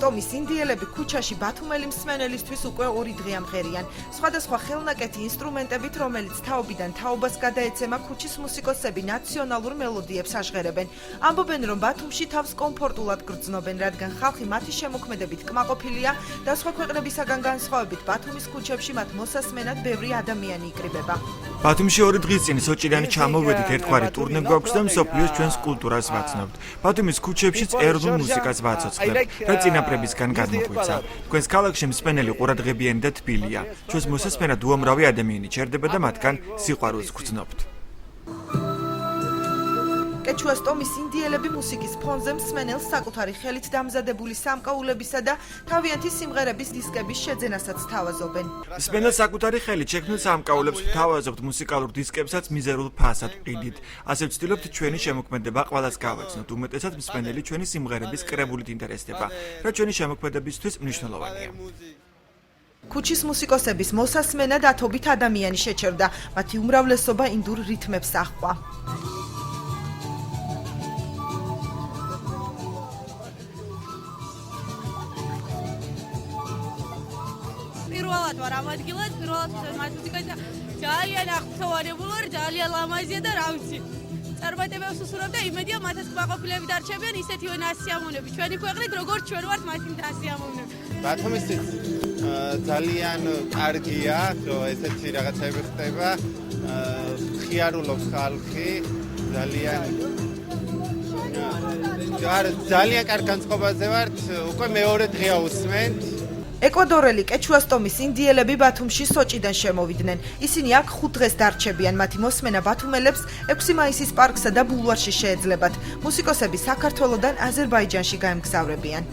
ტომის ინდიელები ქუჩაში ბათუმელი მსმენელისთვის უკვე 2 დღე ამღერიან. სხვადასხვა ხელნაკეთი ინსტრუმენტებით, რომელიც თაობიდან თაობას გადაეცემა, ქუჩის მუსიკოსები ნაციონალურ მელოდიებს აჟღერებენ. ამბობენ, რომ ბათუმში თავს კომფორტულად გრძნობენ, რადგან ხალხი მათი შემოქმედებით კმაყოფილია და სხვა ქვეყნებისაგან განსხვავებით ბათუმის ქუჩებში მათ მოსასმენად ბევრი ადამიანი იკრიბება. ბათუმში 2 დღის წინ სოჭიდან ჩამოვედით ერთგვარი ტურნე გვაქვს და მსოფლიოს ჩვენს კულტურას ვაცნობთ. ბათუმის ქუჩებშიც ეროვნულ მუსიკას ვაცოცხლებთ, რა წინაპრებისგან გადმოგვიცა. თქვენს ქალაქში მსმენელი ყურადღებიანი და თბილია. ჩვენს მოსასმენად უამრავი ადამიანი ჩერდება და მათგან სიყვარულს გრძნობთ. კეჩუას ტომის ინდიელები მუსიკის ფონზე მსმენელს საკუთარი ხელით დამზადებული სამკაულებისა და თავიანთი სიმღერების დისკების შეძენასაც თავაზობენ. მსმენელს საკუთარი ხელით შექმნილ სამკაულებს ვთავაზობთ, მუსიკალურ დისკებსაც მიზერულ ფასად ვყიდით. ასე ვცდილობთ ჩვენი შემოქმედება ყველას გავაცნოთ, უმეტესად მსმენელი ჩვენი სიმღერების კრებულით ინტერესდება, რა ჩვენი შემოქმედებისთვის მნიშვნელოვანია. ქუჩის მუსიკოსების მოსასმენად ათობით ადამიანი შეჩერდა, მათი უმრავლესობა ინდურ რითმებს აჰყვა. პირველად ვარ ამ ადგილას, პირველად მათ მუსიკაში ძალიან აღფრთოვანებული ვარ, ძალიან ლამაზია და რა ვიცი. წარმატებებს უსურვებ და იმედია მათაც კმაყოფილები დარჩებიან ისეთივე ნასიამოვნები. ჩვენი ქვეყნით როგორც ჩვენ ვართ მათი ნასიამოვნები. ბათუმის ძალიან კარგია, რომ ესეთი რაღაცები ხდება. ხიარულობს ხალხი, ძალიან კარგ განწყობაზე ვართ, უკვე მეორე დღეა უსმენთ. ეკვადორელი კეჩუას ტომის ინდიელები ბათუმში სოჭიდან შემოვიდნენ. ისინი აქ 5 დღეს დარჩებიან. მათი მოსმენა ბათუმელებს 6 მაისის პარკსა და ბულვარში შეეძლებათ. მუსიკოსები საქართველოდან აზერბაიჯანში გაემგზავრებიან.